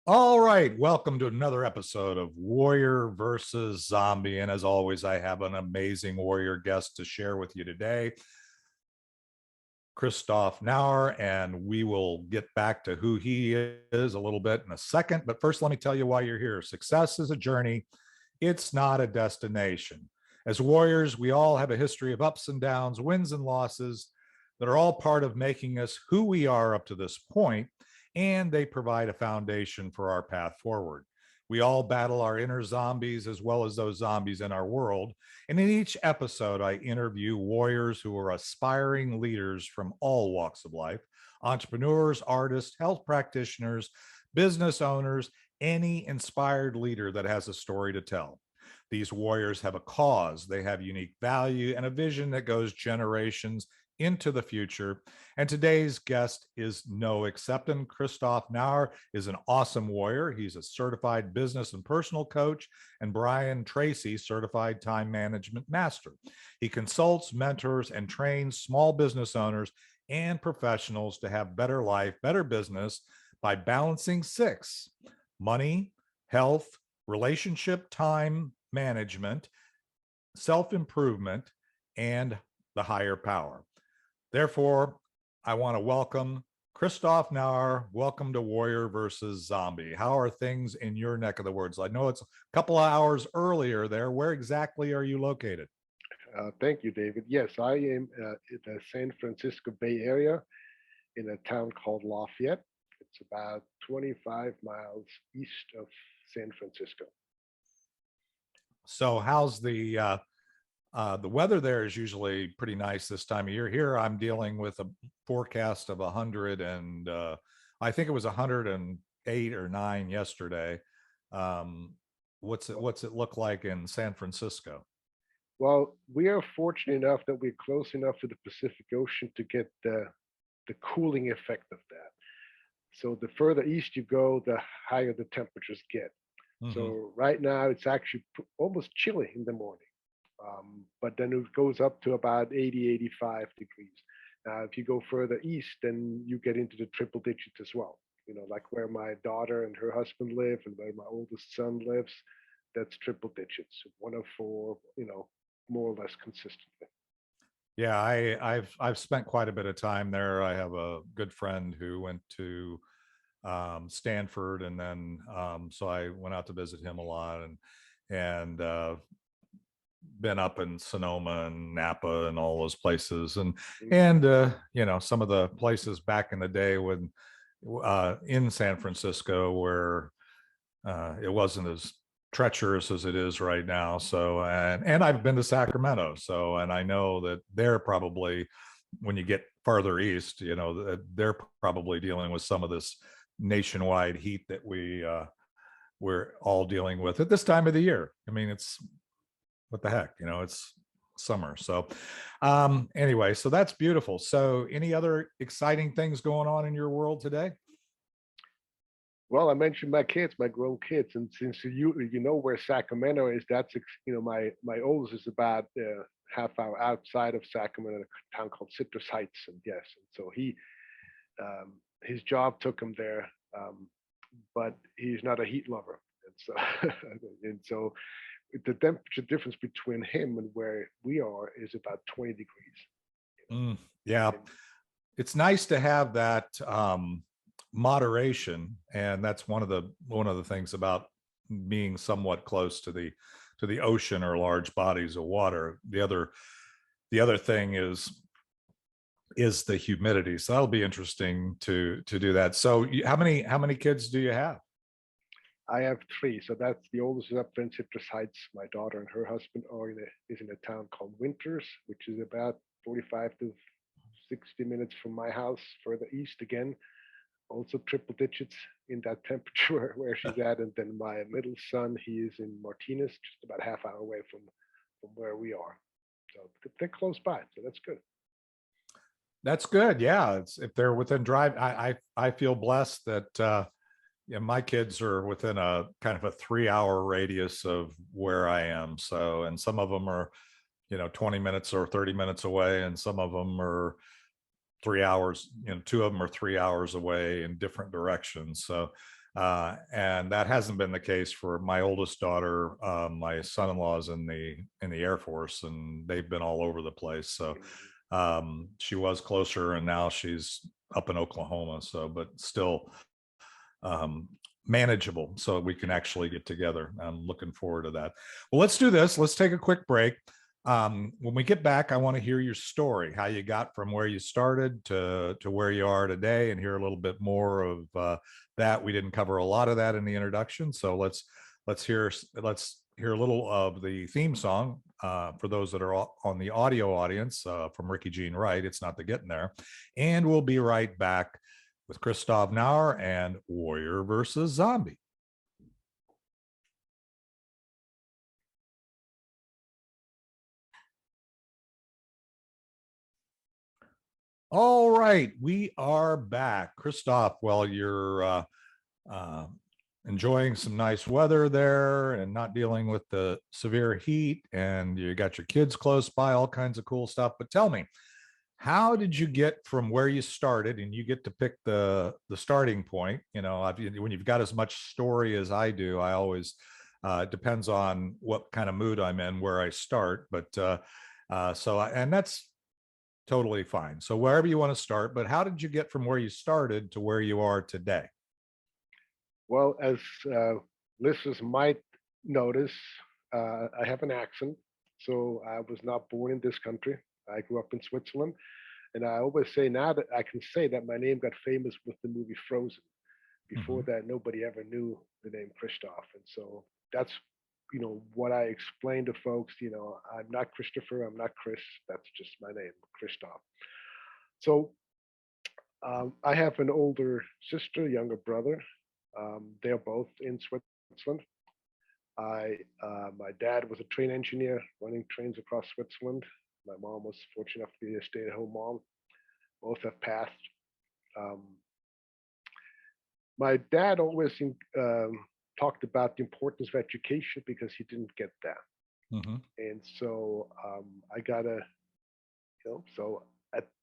All right, welcome to another episode of Warrior versus Zombie. And as always, I have an amazing warrior guest to share with you today, Christoph Nauer, and we will get back to who he is a little bit in a second. But first, let me tell you why you're here. Success is a journey, it's not a destination. As warriors, we all have a history of ups and downs, wins and losses that are all part of making us who we are up to this point, and they provide a foundation for our path forward. We all battle our inner zombies as well as those zombies in our world. And in each episode, I interview warriors who are aspiring leaders from all walks of life: entrepreneurs, artists, health practitioners, business owners, any inspired leader that has a story to tell. These warriors have a cause, they have unique value, and a vision that goes generations into the future. And today's guest is no exception. Christoph Nauer is an awesome warrior. He's a certified business and personal coach, and Brian Tracy, certified time management master. He consults, mentors, and trains small business owners and professionals to have better life, better business by balancing six: money, health, relationship, time management, self improvement, and the higher power. Therefore, I want to welcome Christoph Nauer. Welcome to Warrior versus Zombie. How are things in your neck of the woods? I know it's a couple of hours earlier there. Where exactly are you located? Thank you, David. Yes, I am in the San Francisco Bay Area in a town called Lafayette. It's about 25 miles east of San Francisco. So, how's the weather there? Is usually pretty nice this time of year. Here, I'm dealing with a forecast of 100 and I think it was 108 or 9 yesterday. Um, what's it look like in San Francisco? Well, we are fortunate enough that we're close enough to the Pacific Ocean to get the cooling effect of that. So the further east you go, the higher the temperatures get. Hmm. So right now it's actually almost chilly in the morning. But then it goes up to about 80, 85 degrees. Now, if you go further east, then you get into the triple digits as well. You know, like where my daughter and her husband live and where my oldest son lives, that's triple digits, 104, more or less consistently. Yeah, I've spent quite a bit of time there. I have a good friend who went to Stanford, and then so I went out to visit him a lot, and been up in Sonoma and Napa and all those places, and Hmm. and some of the places back in the day when in San Francisco where it wasn't as treacherous as it is right now. So and I've been to Sacramento, so and I know that they're probably, when you get farther east, they're probably dealing with some of this nationwide heat that we're all dealing with at this time of the year. I mean, it's what the heck, it's summer. So anyway, so that's beautiful. So any other exciting things going on in your world today? Well, I mentioned my kids, my grown kids, and since you know where Sacramento is, my oldest is about half hour outside of Sacramento, in a town called Citrus Heights, and yes, and so his job took him there, but he's not a heat lover, and so and so the temperature difference between him and where we are is about 20 degrees. Mm, yeah, And it's nice to have that moderation, and that's one of the things about being somewhat close to the ocean or large bodies of water. The other thing is the humidity. So that'll be interesting to do that. So how many kids do you have? I have three, so that's the oldest is up in Citrus Heights. My daughter and her husband is in a town called Winters, which is about 45 to 60 minutes from my house, further east again. Also triple digits in that temperature where she's at. And then my middle son, he is in Martinez, just about half hour away from where we are. So they're close by, so that's good. That's good. Yeah, it's if they're within drive. I feel blessed that yeah, my kids are within a kind of a 3 hour radius of where I am. So, and some of them are 20 minutes or 30 minutes away, and some of them are 3 hours. Two of them are 3 hours away in different directions. So, And that hasn't been the case for my oldest daughter. My son-in-law is in the Air Force, and they've been all over the place. So she was closer, and now she's up in Oklahoma. So, but still um, manageable, so we can actually get together. I'm looking forward to that. Well, let's do this. Let's take a quick break. When we get back, I want to hear your story, how you got from where you started to where you are today, and hear a little bit more of that. We didn't cover a lot of that in the introduction, so let's hear a little of the theme song for those that are on the audio audience from Ricky Jean Wright. It's Not the Getting There, and we'll be right back with Christoph Nauer and Warrior versus Zombie. All right, we are back. Christoph, well, you're uh, enjoying some nice weather there and not dealing with the severe heat, and you got your kids close by, all kinds of cool stuff. But tell me, how did you get from where you started? And you get to pick the starting point. You know, when you've got as much story as I do, I always depends on what kind of mood I'm in where I start. But and that's totally fine. So wherever you want to start, but how did you get from where you started to where you are today? Well, as listeners might notice, I have an accent. So I was not born in this country. I grew up in Switzerland. And I always say now that I can say that my name got famous with the movie Frozen. Before Mhm. that, nobody ever knew the name Christoph. And so that's, what I explain to folks, I'm not Christopher, I'm not Chris. That's just my name, Christoph. So I have an older sister, younger brother. They're both in Switzerland. My dad was a train engineer running trains across Switzerland. My mom was fortunate enough to be a stay-at-home mom. Both have passed. Um, my dad always talked about the importance of education because he didn't get that, Mhm. and so I gotta, so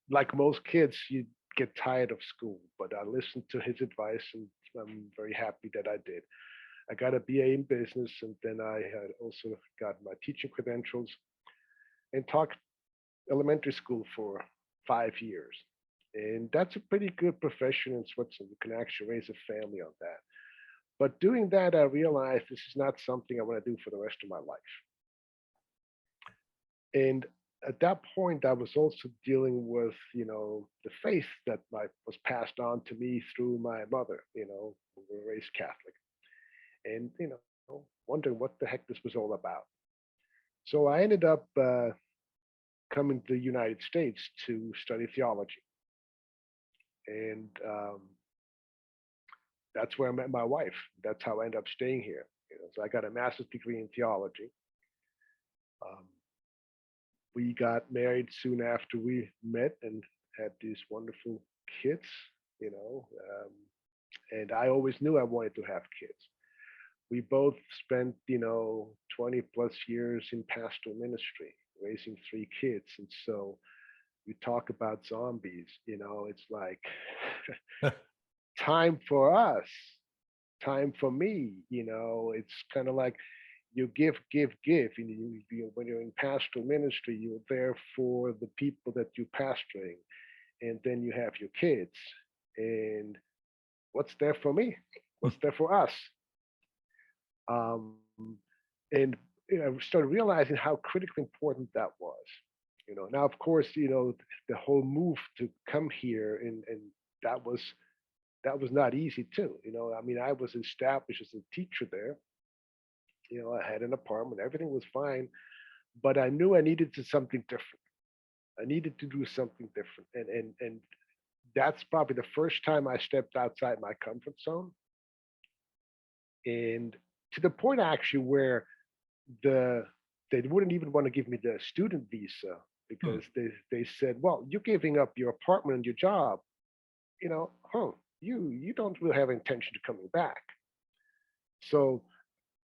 like most kids, you get tired of school, but I listened to his advice, and I'm very happy that I did. I got a BA in business, and then I had also got my teaching credentials and taught elementary school for 5 years. And that's a pretty good profession in Switzerland. You can actually raise a family on that. But doing that, I realized this is not something I want to do for the rest of my life. And at that point, I was also dealing with, the faith that was passed on to me through my mother, who were raised Catholic, and wondering what the heck this was all about. So I ended up coming to the United States to study theology, and that's where I met my wife. That's how I ended up staying here. So I got a master's degree in theology. Um, we got married soon after we met and had these wonderful kids. You know, um, and I always knew I wanted to have kids. We both spent 20 plus years in pastoral ministry, raising three kids, and so you talk about zombies. It's like time for us, time for me. It's kind of like you give, give, give. When you're in pastoral ministry, you're there for the people that you're pastoring, and then you have your kids. And what's there for me? What's there for us? Um, and I started realizing how critically important that was. Now of course, the whole move to come here, and that was that was not easy too. I mean, I was established as a teacher there. I had an apartment, everything was fine, but I knew I needed to something different. I needed to do something different, and that's probably the first time I stepped outside my comfort zone, and to the point actually where the they wouldn't even want to give me the student visa Hmm. because they said, well, you're giving up your apartment and your job, huh? You don't really have intention of coming back. So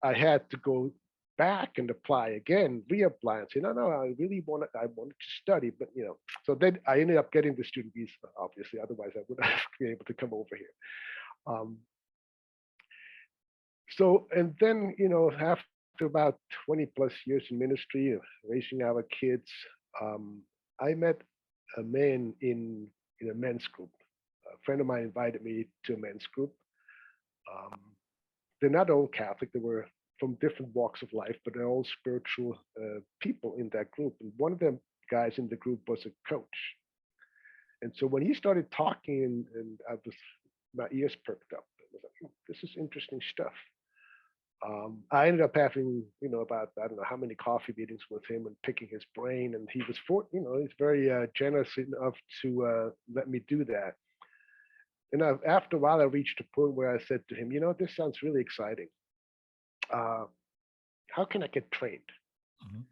I had to go back and apply again, reapply, and say, no, no, I wanted to study, but so then I ended up getting the student visa, obviously. Otherwise, I wouldn't have been able to come over here. Um, So, and then, after about 20 plus years in ministry, raising our kids, um, I met a man in a men's group. A friend of mine invited me to a men's group. Um, they're not all Catholic. They were from different walks of life, but they're all spiritual people in that group. And one of the guys in the group was a coach. And so when he started talking, and I was, my ears perked up. I was like, this is interesting stuff. I ended up having, about I don't know how many coffee meetings with him and picking his brain. And he was he's very generous enough to let me do that. And after a while, I reached a point where I said to him, this sounds really exciting. Uh, how can I get trained? Mhm.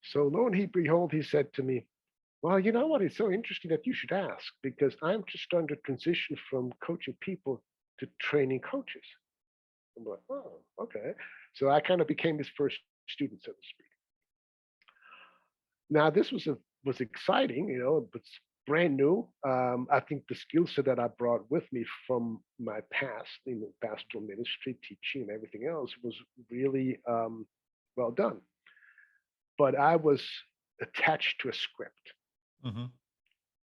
So lo and behold, he said to me, well, you know what? It's so interesting that you should ask because I'm just starting to transition from coaching people to training coaches. I'm like, oh, okay. So I kind of became his first student, so to speak. Now this was exciting, but brand new. I think the skill set that I brought with me from my past in the pastoral ministry, teaching, and everything else was really well done. But I was attached to a script. Mhm.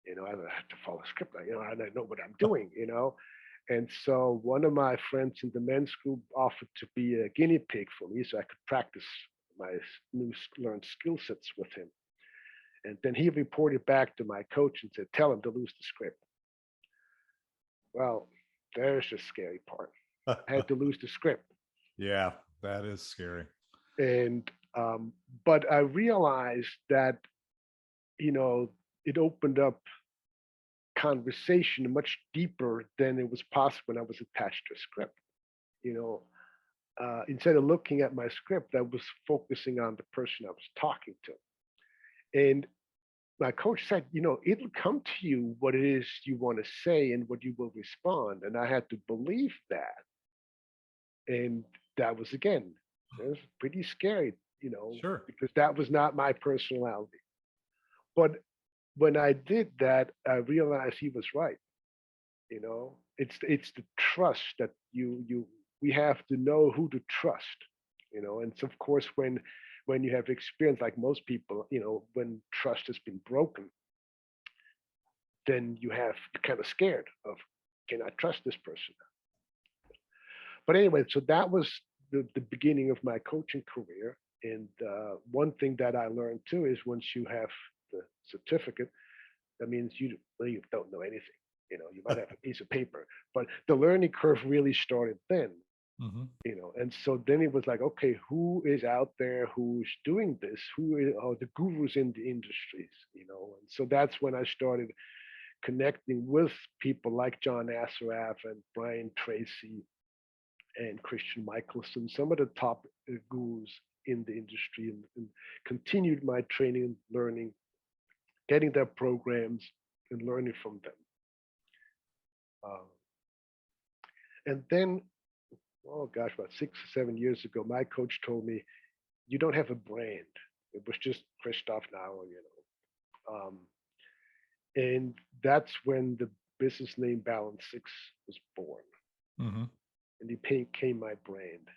I had to follow a script. I know what I'm doing. And so one of my friends in the men's group offered to be a guinea pig for me so I could practice my new learned skill sets with him. And then he reported back to my coach and said, tell him to lose the script. Well, there's the scary part. I had to lose the script. Yeah, that is scary. And, but I realized that, you know, it opened up conversation much deeper than it was possible when I was attached to a script. You know, instead of looking at my script, I was focusing on the person I was talking to. And my coach said, it'll come to you what it is you want to say and what you will respond. And I had to believe that. And that was, again, it was pretty scary, Sure. because that was not my personality. But when I did that, I realized he was right. It's the trust that we have to know who to trust. And so of course when you have experience like most people, when trust has been broken, then you have kind of scared of, can I trust this person? But anyway, so that was the beginning of my coaching career. And one thing that I learned too is once you have the certificate, that means you don't know anything. You might have a piece of paper, but the learning curve really started then. Mhm. And so then it was like, okay, who is out there who's doing this? Are the gurus in the industries? And so that's when I started connecting with people like John Assaraf and Brian Tracy and Christian Michelson, some of the top gurus in the industry, and continued my training and learning, getting their programs and learning from them. Uh, and then, oh gosh, about 6 or 7 years ago, my coach told me, you don't have a brand. It was just Christoph Nauer. And that's when the business name Balance Six was born, Mhm. and it became my brand.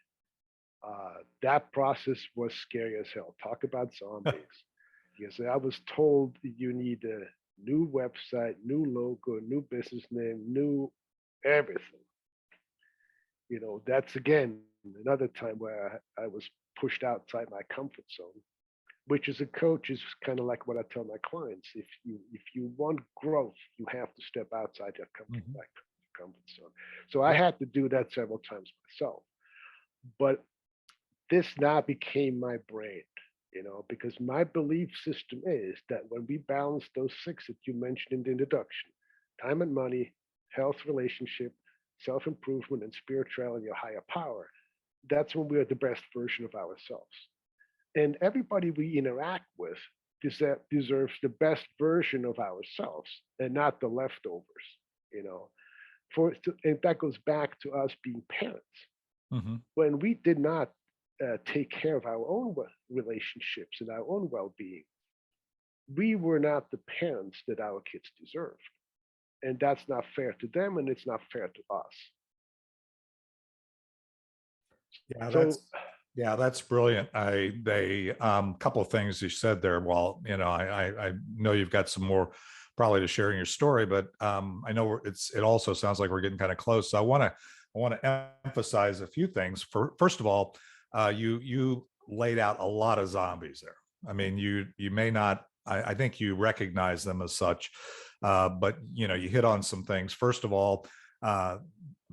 That process was scary as hell. Talk about zombies. Because I was told you need a new website, new logo, new business name, new everything. That's again another time where I was pushed outside my comfort zone, which as a coach is kind of like what I tell my clients. If you want growth, you have to step outside your Mhm. comfort zone. So I Yep. had to do that several times myself. But this now became my brand, because my belief system is that when we balance those six that you mentioned in the introduction, time and money, health, relationship, self improvement, and spirituality or higher power, that's when we are the best version of ourselves. And everybody we interact with deserves the best version of ourselves and not the leftovers, you know. And that goes back to us being parents. Mhm. When we did not take care of our own relationships and our own well-being, we were not the parents that our kids deserved, and that's not fair to them, and it's not fair to us. Yeah, So that's brilliant. Couple of things you said there. Well, I know you've got some more probably to sharing your story, but I know it also sounds like we're getting kind of close. So I want to emphasize a few things. First of all, you laid out a lot of zombies there. I mean, you may not. I think you recognize them as such, but you hit on some things. First of all, uh,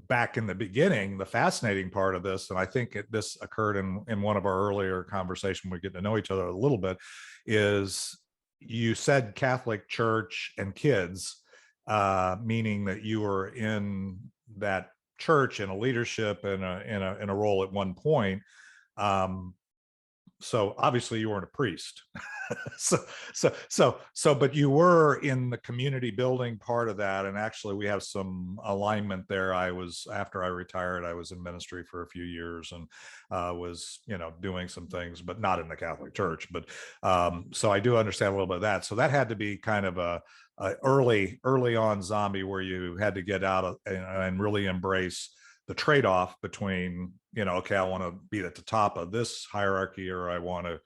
back in the beginning, the fascinating part of this, and I think this occurred in one of our earlier conversations, we get to know each other a little bit, is you said Catholic Church and kids, meaning that you were in that church in a leadership and in a role at one point. Um, so obviously you weren't a priest. But you were in the community building part of that, and actually we have some alignment there. After I retired, I was in ministry for a few years and was doing some things, but not in the Catholic Church. But so I do understand a little bit of that. So that had to be kind of a early on zombie where you had to get out of and really embrace the trade-off between, okay, I want to be at the top of this hierarchy, or I want to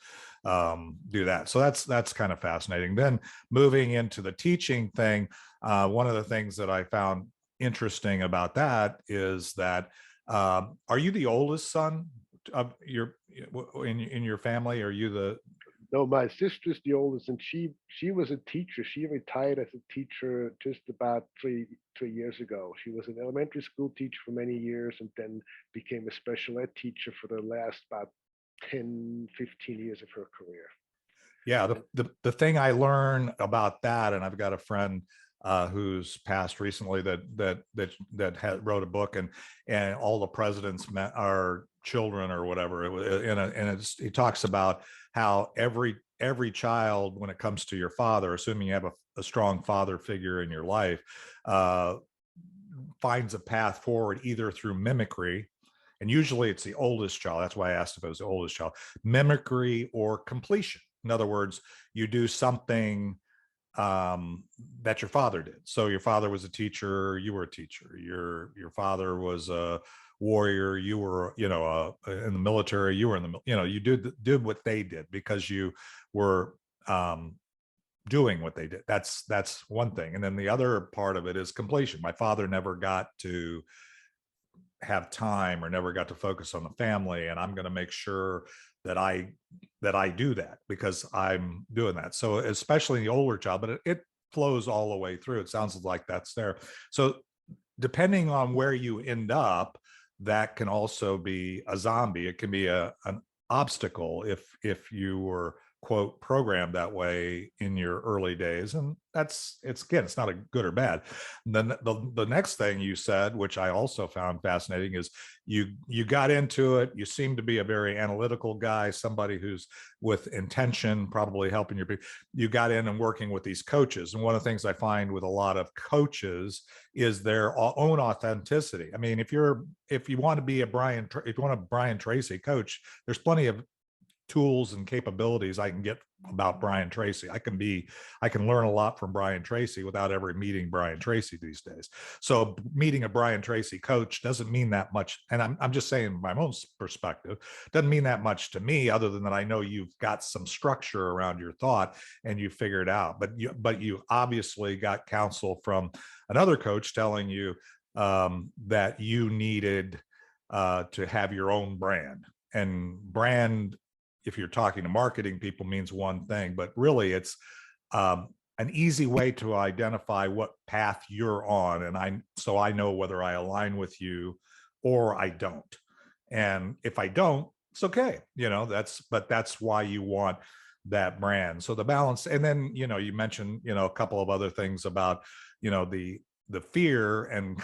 do that. So that's kind of fascinating. Then moving into the teaching thing, one of the things that I found interesting about that is that, are you the oldest son of in your family? Are you the? no, my sister's the oldest, and she was a teacher. She retired as a teacher just about three years ago. She was an elementary school teacher for many years, and then became a special ed teacher for the last about 10, 15 years of her career. Yeah, the thing I learned about that, and I've got a friend who's passed recently that wrote a book, and all the presidents are children or whatever. He talks about how every child, when it comes to your father, assuming you have a strong father figure in your life, finds a path forward either through mimicry. And usually it's the oldest child. That's why I asked if it was the oldest child. Mimicry or completion. In other words, you do something that your father did. So your father was a teacher, you were a teacher. Your father was a warrior, you were, in the military, you were in the, you did what they did because you were doing what they did. That's one thing. And then the other part of it is completion. My father never got to have time or never got to focus on the family, and I'm going to make sure that I do that because I'm doing that. So especially the older child, but it flows all the way through. It sounds like that's there. So depending on where you end up, that can also be a zombie. It can be an obstacle if you were, quote, programmed that way in your early days. And it's not a good or bad. And then the next thing you said, which I also found fascinating, is you got into it. You seem to be a very analytical guy, somebody who's with intention, probably helping your people. You got in and working with these coaches. And one of the things I find with a lot of coaches is their own authenticity. I mean, if you want to be if you want a Brian Tracy coach, there's plenty of tools and capabilities I can get about Brian Tracy. I can learn a lot from Brian Tracy without ever meeting Brian Tracy these days. So meeting a Brian Tracy coach doesn't mean that much. And I'm just saying my own perspective, doesn't mean that much to me, other than that I know you've got some structure around your thought and you figure it out. But you obviously got counsel from another coach telling you that you needed to have your own brand. And brand, if you're talking to marketing people, means one thing, but really it's an easy way to identify what path you're on. And I know whether I align with you or I don't. And if I don't, it's okay. But that's why you want that brand. So the balance. And then, you mentioned, a couple of other things about, the fear and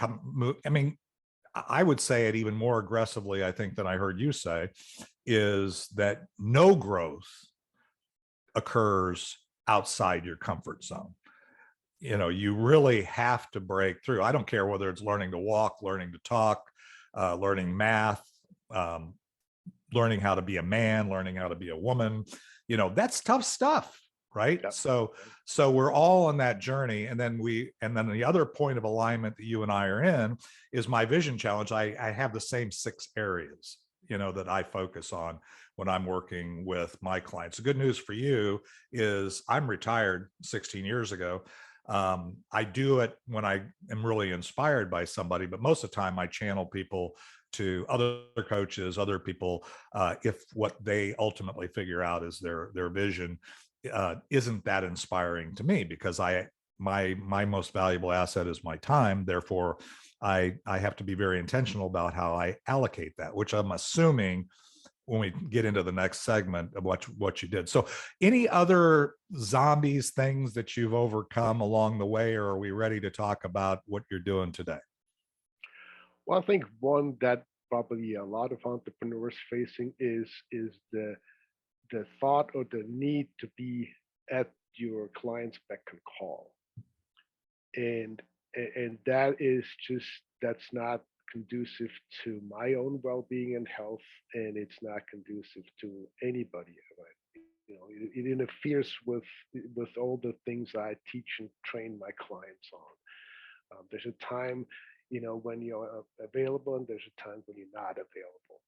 I mean, I would say it even more aggressively, I think, than I heard you say, is that no growth occurs outside your comfort zone. You really have to break through. I don't care whether it's learning to walk, learning to talk, learning math, learning how to be a man, learning how to be a woman. That's tough stuff, right? Yep. So we're all on that journey. And then the other point of alignment that you and I are in is my vision challenge. I have the same 6 areas, that I focus on when I'm working with my clients. The good news for you is I'm retired 16 years ago. I do it when I am really inspired by somebody, but most of the time I channel people to other coaches, other people, if what they ultimately figure out is their vision isn't that inspiring to me, because my most valuable asset is my time. Therefore, I have to be very intentional about how I allocate that, which I'm assuming when we get into the next segment of what you did. So any other zombies, things that you've overcome along the way, or are we ready to talk about what you're doing today? Well, I think one that probably a lot of entrepreneurs facing is the thought or the need to be at your client's beck and call, and and that is just that's not conducive to my own well-being and health, and it's not conducive to anybody. Right? It interferes with all the things I teach and train my clients on. There's a time, when you're available, and there's a time when you're not available.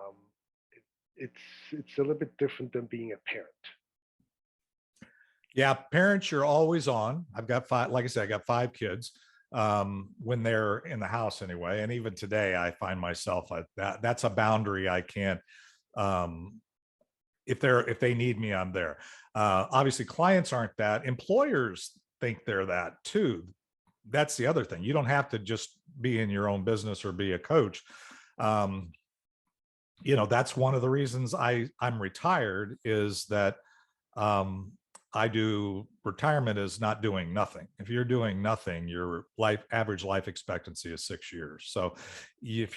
Um, it's a little bit different than being a parent. Yeah, parents, you're always on. I've got five, like I said, I got five kids when they're in the house anyway. And even today, I find myself that's a boundary I can't. Um, if they need me, I'm there. Obviously, clients aren't that. Employers think they're that too. That's the other thing. You don't have to just be in your own business or be a coach. Um, that's one of the reasons I'm retired, is that um, I do retirement is not doing nothing. If you're doing nothing, your average life expectancy is 6 years. So if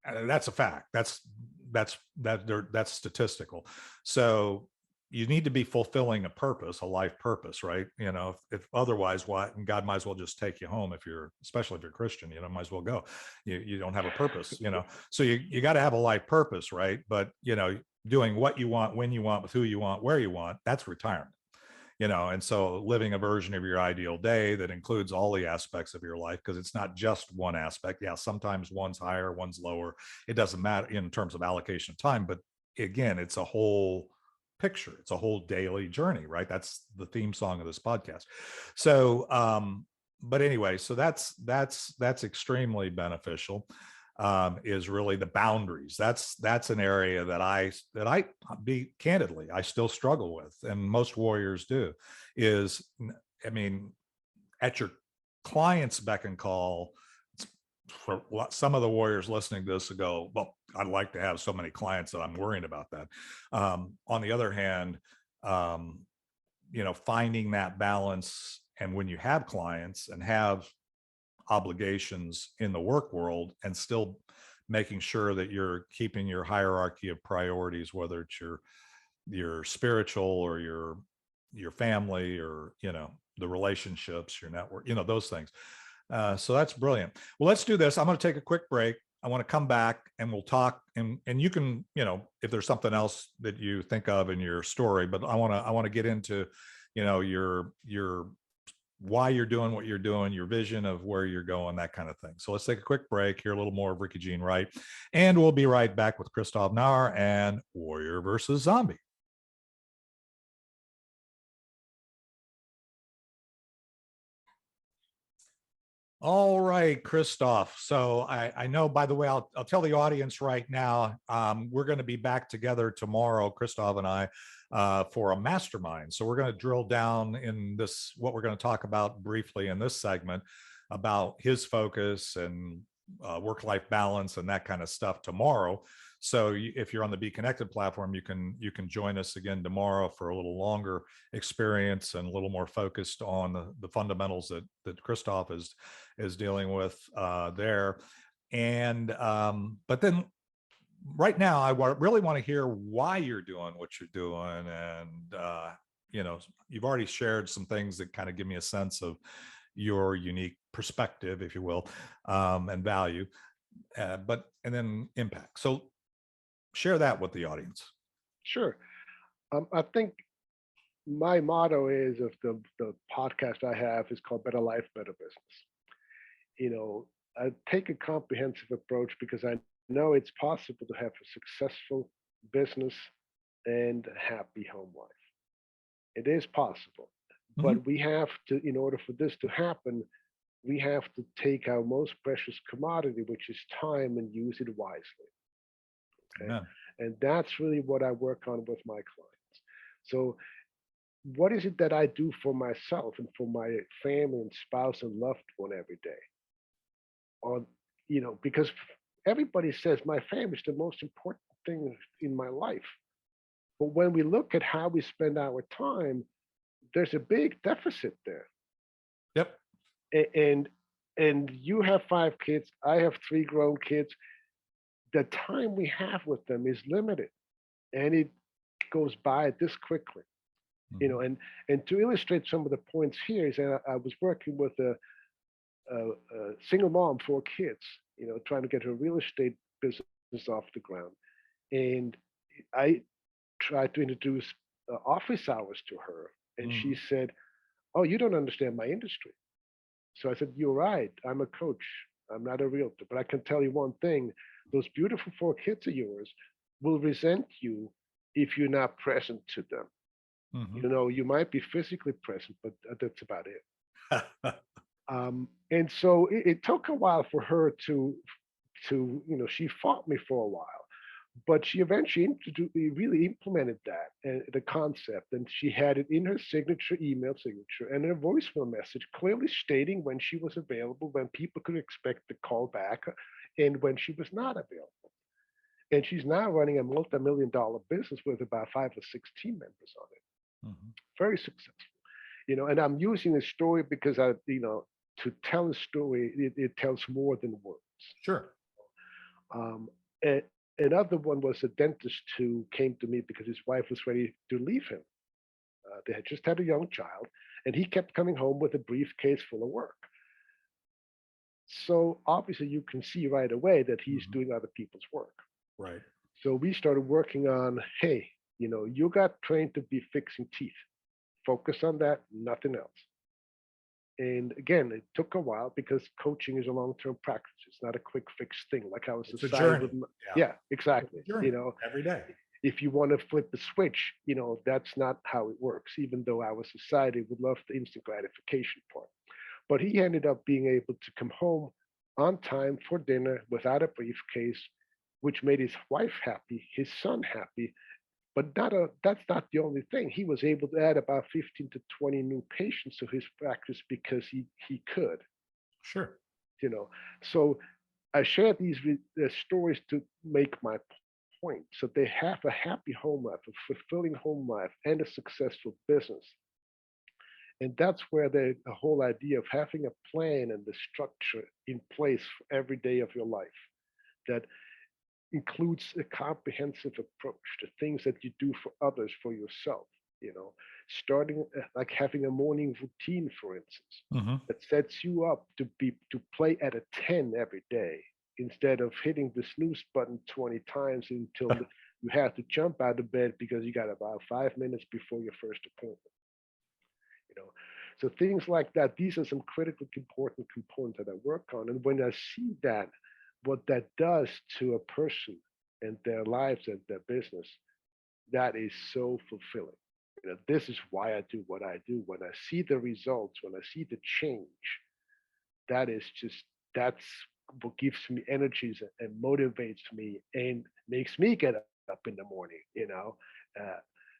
that's a fact. That's statistical. So you need to be fulfilling a purpose, a life purpose, right? If otherwise, why? And God might as well just take you home, especially if you're Christian, might as well go. You don't have a purpose, So you got to have a life purpose, right? But doing what you want, when you want, with who you want, where you want, that's retirement. And so living a version of your ideal day that includes all the aspects of your life, because it's not just one aspect. Yeah, sometimes one's higher, one's lower. It doesn't matter in terms of allocation of time, but again, it's a whole picture. It's a whole daily journey, right? That's the theme song of this podcast. So but anyway, so that's extremely beneficial. Is really the boundaries. That's an area that I be candidly, I still struggle with, and most warriors do. Is, I mean, at your client's beck and call. For some of the warriors listening to this go, well, I'd like to have so many clients that I'm worrying about that. On the other hand, um, finding that balance, and when you have clients and have obligations in the work world, and still making sure that you're keeping your hierarchy of priorities, whether it's your spiritual or your family, or the relationships, your network, those things. So that's brilliant. Well, let's do this. I'm going to take a quick break. I want to come back and we'll talk, and you can, if there's something else that you think of in your story, but I want to get into, your why you're doing what you're doing, your vision of where you're going, that kind of thing. So let's take a quick break, hear a little more of Ricky Jean Wright, and we'll be right back with Christoph Nauer and Warrior versus Zombie. All right, Christoph. So I know, by the way, I'll tell the audience right now, we're going to be back together tomorrow, Christoph and I, for a mastermind. So we're going to drill down in this, what we're going to talk about briefly in this segment, about his focus and work-life balance and that kind of stuff tomorrow. So if you're on the Be Connected platform, you can join us again tomorrow for a little longer experience and a little more focused on the fundamentals that Christoph is dealing with there. And but then right now, I really want to hear why you're doing what you're doing, and you've already shared some things that kind of give me a sense of your unique perspective, if you will, and value, and then impact. So share that with the audience. Sure. I think my motto is, of the podcast I have, is called Better Life, Better Business. I take a comprehensive approach because I know it's possible to have a successful business and a happy home life. It is possible. Mhm. But we have to, in order for this to happen, we have to take our most precious commodity, which is time, and use it wisely. Okay. Amen. And that's really what I work on with my clients. So, what is it that I do for myself and for my family and spouse and loved one every day? Or, because everybody says my family is the most important thing in my life. But when we look at how we spend our time, there's a big deficit there. Yep. And you have 5 kids, I have 3 grown kids. The time we have with them is limited, and it goes by this quickly. Mhm. And to illustrate some of the points here is that I was working with a single mom, 4 kids, trying to get her real estate business off the ground. And I tried to introduce office hours to her, and she Mhm. said, "Oh, you don't understand my industry." So I said, "You're right. I'm a coach. I'm not a realtor, but I can tell you one thing: those beautiful 4 kids of yours will resent you if you're not present to them. Mhm. You might be physically present, but that's about it." And so it took a while for her to she fought me for a while, but she eventually really implemented that and the concept, and she had it in her email signature, and a voicemail message clearly stating when she was available, when people could expect the call back, and when she was not available. And she's now running a multi-million dollar business with about 5 or 6 team members on it. Mhm. Very successful. And I'm using a story because to tell a story, it tells more than words. Sure. Um, a- Another one was a dentist who came to me because his wife was ready to leave him. They had just had a young child, and he kept coming home with a briefcase full of work. So obviously, you can see right away that he's Mhm. doing other people's work. Right. So we started working on, hey, you got trained to be fixing teeth. Focus on that, nothing else. And again, it took a while because coaching is a long-term practice. It's not a quick fix thing like how a It's a society journey. would. Yeah. Yeah, It's exactly. a journey every day. If you want to flip the switch, that's not how it works, even though our society would love the instant gratification part. But he ended up being able to come home on time for dinner without a briefcase, which made his wife happy, his son happy. But that's not the only thing. He was able to add about 15 to 20 new patients to his practice because he could, Sure. you know. So I share these stories to make my point. So they have a happy home life, a fulfilling home life, and a successful business. And that's where the whole idea of having a plan and the structure in place for every day of your life that includes a comprehensive approach to things that you do for others, for yourself, starting like having a morning routine, for instance, Mhm. that sets you up to play at a 10 every day instead of hitting the snooze button 20 times until you have to jump out of bed because you got about 5 minutes before your first appointment. you know so things like that, these are some critically important components that I work on. And when I see that, what that does to a person and their lives and their business, that is so fulfilling. This is why I do what I do. When I see the results, when I see the change, that is just that's what gives me energies and motivates me and makes me get up in the morning.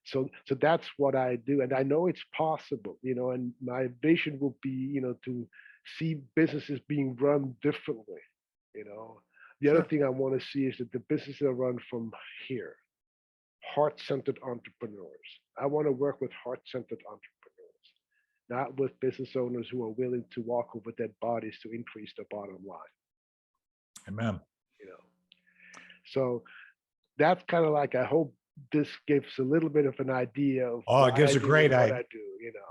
So that's what I do, and I know it's possible. And my vision will be, to see businesses being run differently. you know the other Sure. thing I want to see is that the businesses are run from here, heart-centered entrepreneurs. I want to work with heart-centered entrepreneurs, not with business owners who are willing to walk over dead bodies to increase their bottom line. Amen. You know, so that's kind of like, I hope this gives a little bit of an idea of Oh, it why gives I a do great what idea. I do.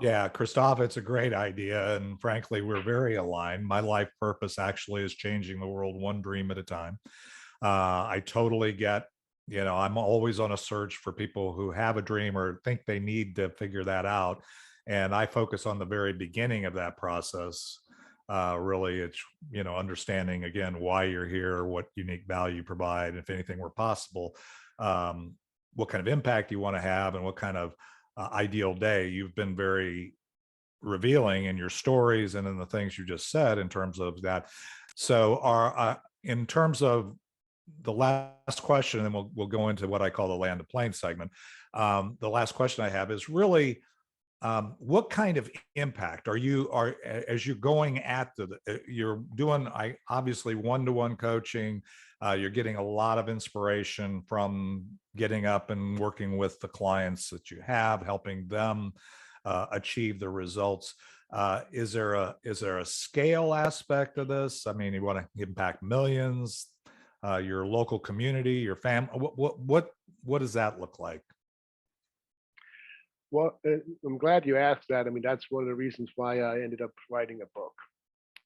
Yeah, Christoph, it's a great idea. And frankly, we're very aligned. My life purpose actually is changing the world one dream at a time. I totally get, I'm always on a search for people who have a dream or think they need to figure that out. And I focus on the very beginning of that process. Really, it's, understanding again why you're here, what unique value you provide, if anything were possible, what kind of impact you want to have, and what kind of ideal day. You've been very revealing in your stories and in the things you just said in terms of that. So, in terms of the last question, and then we'll go into what I call the land to plane segment. The last question I have is really, what kind of impact are as you're going at you're doing, obviously one-to-one coaching, you're getting a lot of inspiration from getting up and working with the clients that you have, helping them achieve the results. Is there a scale aspect of this? I mean, you want to impact millions, your local community, your family. What does that look like? Well, I'm glad you asked that. I mean, that's one of the reasons why I ended up writing a book.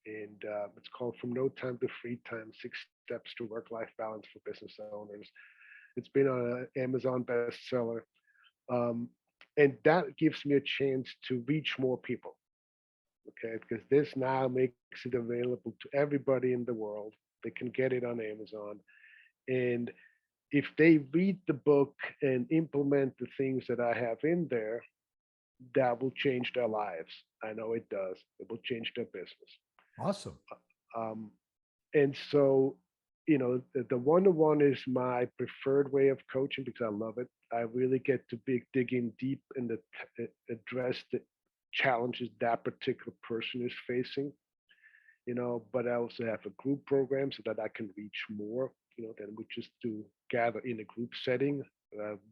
And it's called From No Time to Free Time, 6 Steps to Work-Life Balance for Business Owners. It's been an Amazon bestseller. And that gives me a chance to reach more people, okay? Because this now makes it available to everybody in the world. They can get it on Amazon. And if they read the book and implement the things that I have in there, that will change their lives. I know it does. It will change their business. Awesome. And so, the one-to-one is my preferred way of coaching because I love it. I really get to dig in deep and address the challenges that particular person is facing. But I also have a group program so that I can reach more, than we just to gather in a group setting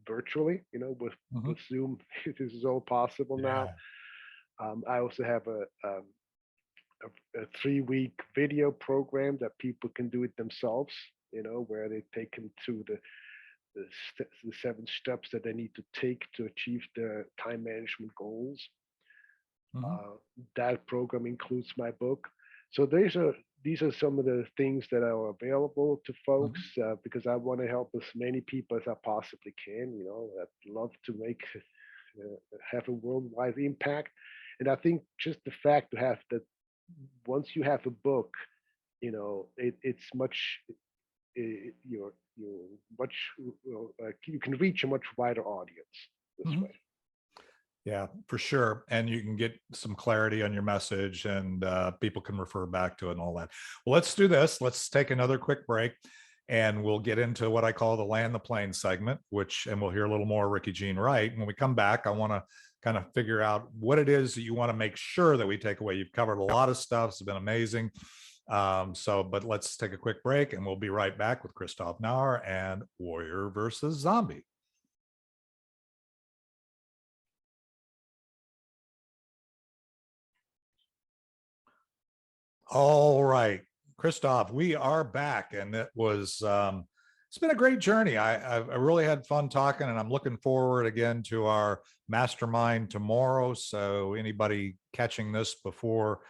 virtually, with Zoom. This is all possible now. I also have a 3-week video program that people can do it themselves, where they take them through the 7 steps that they need to take to achieve their time management goals. That program includes my book. So these are some of the things that are available to folks because I want to help as many people as I possibly can. I'd love to have a worldwide impact. And I think just the fact to have that, once you have a book, it's much, you're much, you can reach a much wider audience this way. Yeah, for sure. And you can get some clarity on your message, and people can refer back to it and all that. Well, let's do this. Let's take another quick break, and we'll get into what I call the land the plane segment, and we'll hear a little more Ricky Jean Wright. When we come back, I want to kind of figure out what it is that you want to make sure that we take away. You've covered a lot of stuff. It's been amazing. But let's take a quick break, and we'll be right back with Christoph Nauer and Warrior versus Zombie. All right, Christoph, we are back, and it's been a great journey. I really had fun talking, and I'm looking forward again to our mastermind tomorrow. So anybody catching this before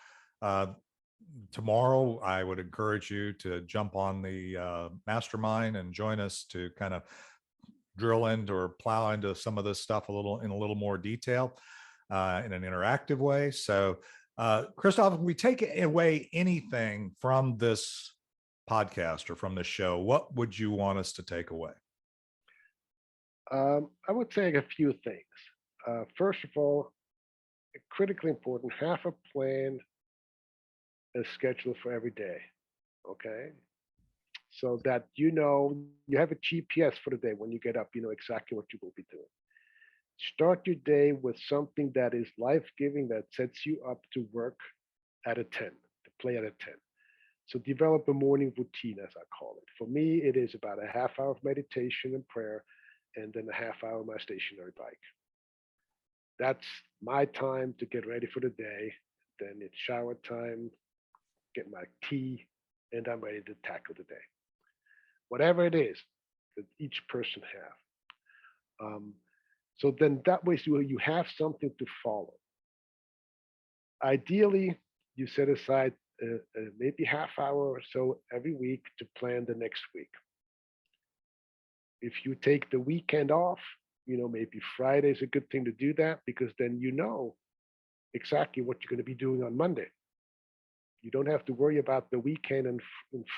tomorrow, I would encourage you to jump on the mastermind and join us to kind of drill into or plow into some of this stuff in a little more detail in an interactive way. So Christoph, if we take away anything from this podcast or from this show, what would you want us to take away? I would say a few things. First of all, critically important, have a plan, a schedule for every day. Okay. So that you have a GPS for the day. When you get up, you know exactly what you will be doing. Start your day with something that is life-giving, that sets you up to work at a 10, to play at a 10. So develop a morning routine, as I call it. For me, it is about a half hour of meditation and prayer, and then a half hour on my stationary bike. That's my time to get ready for the day. Then it's shower time, get my tea, and I'm ready to tackle the day. Whatever it is that each person have. So then that way you have something to follow. Ideally, you set aside maybe half hour or so every week to plan the next week. If you take the weekend off, maybe Friday is a good thing to do that, because then you know exactly what you're going to be doing on Monday. You don't have to worry about the weekend and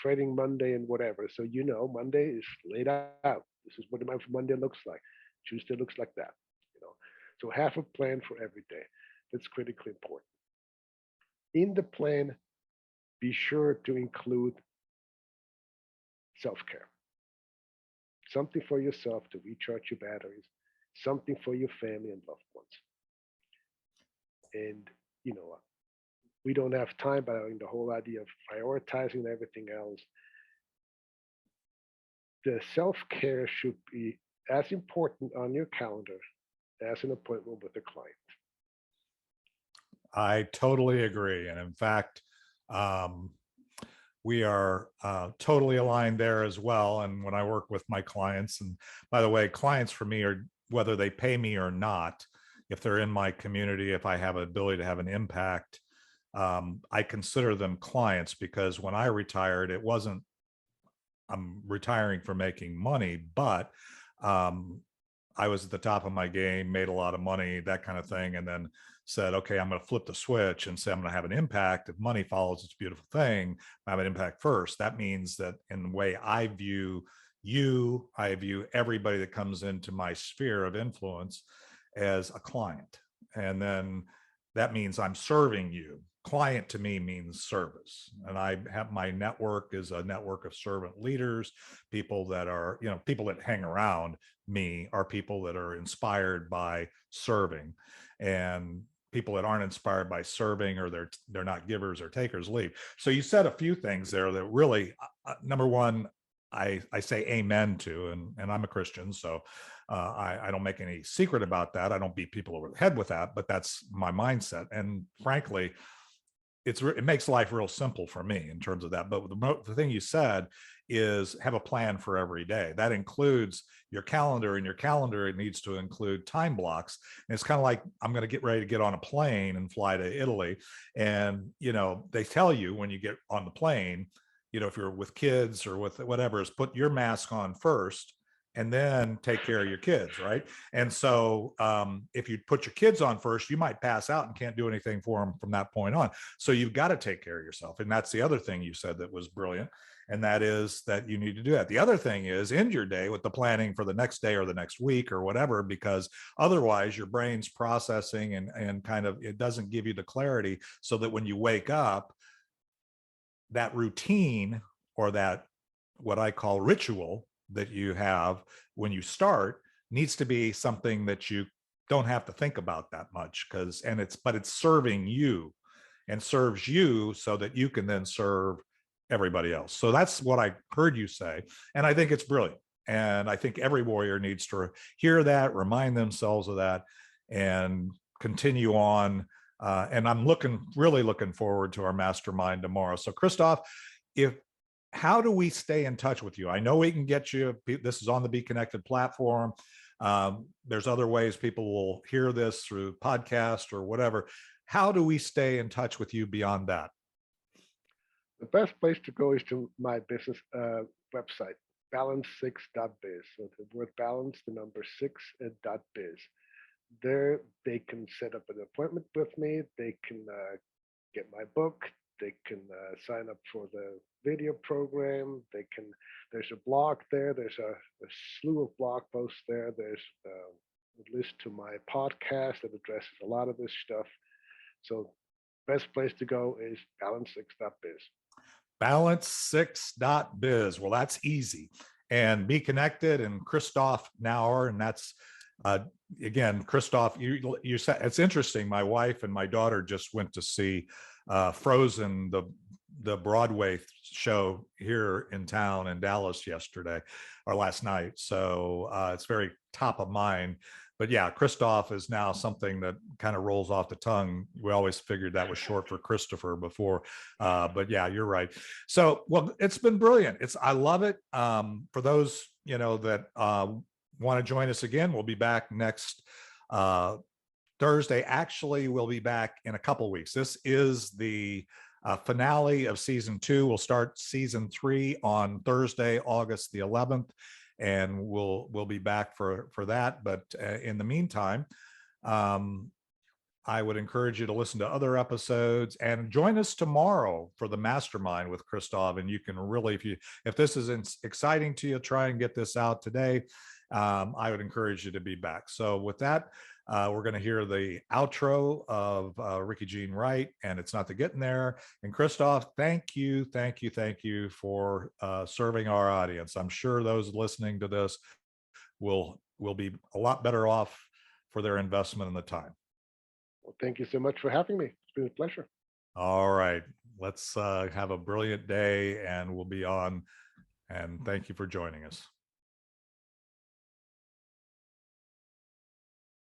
fretting Monday and whatever. So Monday is laid out. This is what my Monday looks like. Tuesday looks like that. You know, so have a plan for every day. That's critically important. In the plan, be sure to include self-care. Something for yourself to recharge your batteries, something for your family and loved ones. And you know, we don't have time, but I mean, the whole idea of prioritizing everything else, the self-care should be as important on your calendar as an appointment with a client. I totally agree. And in fact, um, we are totally aligned there as well. And when I work with my clients, and by the way, clients for me are whether they pay me or not, if they're in my community, if I have an ability to have an impact, I consider them clients because when I retired, it wasn't, I'm retiring for making money, but um, I was at the top of my game, made a lot of money, that kind of thing, and then said, okay, I'm going to flip the switch and say I'm going to have an impact. If money follows, it's a beautiful thing. I have an impact first. That means that in the way I view you, I view everybody that comes into my sphere of influence as a client. And then that means I'm serving you. Client to me means service. And I have my network is a network of servant leaders, people that are, people that hang around me are people that are inspired by serving, and people that aren't inspired by serving or they're not givers or takers leave. So you said a few things there that really, number one, I say amen to, and I'm a Christian, so I don't make any secret about that. I don't beat people over the head with that, but that's my mindset. And frankly, it makes life real simple for me in terms of that. But the thing you said is have a plan for every day. That includes your calendar, and your calendar, it needs to include time blocks. And it's kind of like, I'm going to get ready to get on a plane and fly to Italy. And, they tell you when you get on the plane, if you're with kids or with whatever, is put your mask on first and then take care of your kids, right? And so if you put your kids on first, you might pass out and can't do anything for them from that point on. So you've got to take care of yourself. And that's the other thing you said that was brilliant. And that is that you need to do that. The other thing is end your day with the planning for the next day or the next week or whatever, because otherwise your brain's processing and kind of, it doesn't give you the clarity so that when you wake up, that routine or that what I call ritual that you have when you start needs to be something that you don't have to think about that much, but it's serving you and serves you so that you can then serve everybody else. So that's what I heard you say. And I think it's brilliant. And I think every warrior needs to hear that, remind themselves of that, and continue on. And I'm really looking forward to our mastermind tomorrow. So Christoph, how do we stay in touch with you? I know we can get you, this is on the Be Connected platform. There's other ways people will hear this through podcast or whatever. How do we stay in touch with you beyond that? The best place to go is to my business website, balance6.biz. So the word balance, the number 6 .biz. There they can set up an appointment with me. They can get my book. They can sign up for the video program. There's a blog there. There's a slew of blog posts there. There's a list to my podcast that addresses a lot of this stuff. So best place to go is balance6.biz. Balance6.biz. Well, that's easy. And Be Connected and Christoph Nauer. And that's, again, Christoph, you said, it's interesting. My wife and my daughter just went to see Frozen, the Broadway show here in town in Dallas yesterday or last night. So it's very top of mind. But yeah, Christoph is now something that kind of rolls off the tongue. We always figured that was short for Christopher before. But yeah, you're right. So, well, it's been brilliant. I love it. For those, that want to join us again, we'll be back next Thursday. Actually, we'll be back in a couple weeks. This is the finale of season 2. We'll start season 3 on Thursday, August the 11th. And we'll be back for that. But in the meantime, I would encourage you to listen to other episodes and join us tomorrow for the mastermind with Christoph. And you can really, if this is exciting to you, try and get this out today. I would encourage you to be back. So with that, we're going to hear the outro of Ricky Jean Wright, and It's Not the Getting There. And Christoph, thank you for serving our audience. I'm sure those listening to this will be a lot better off for their investment in the time. Well, thank you so much for having me. It's been a pleasure. All right. Let's have a brilliant day, and we'll be on. And thank you for joining us.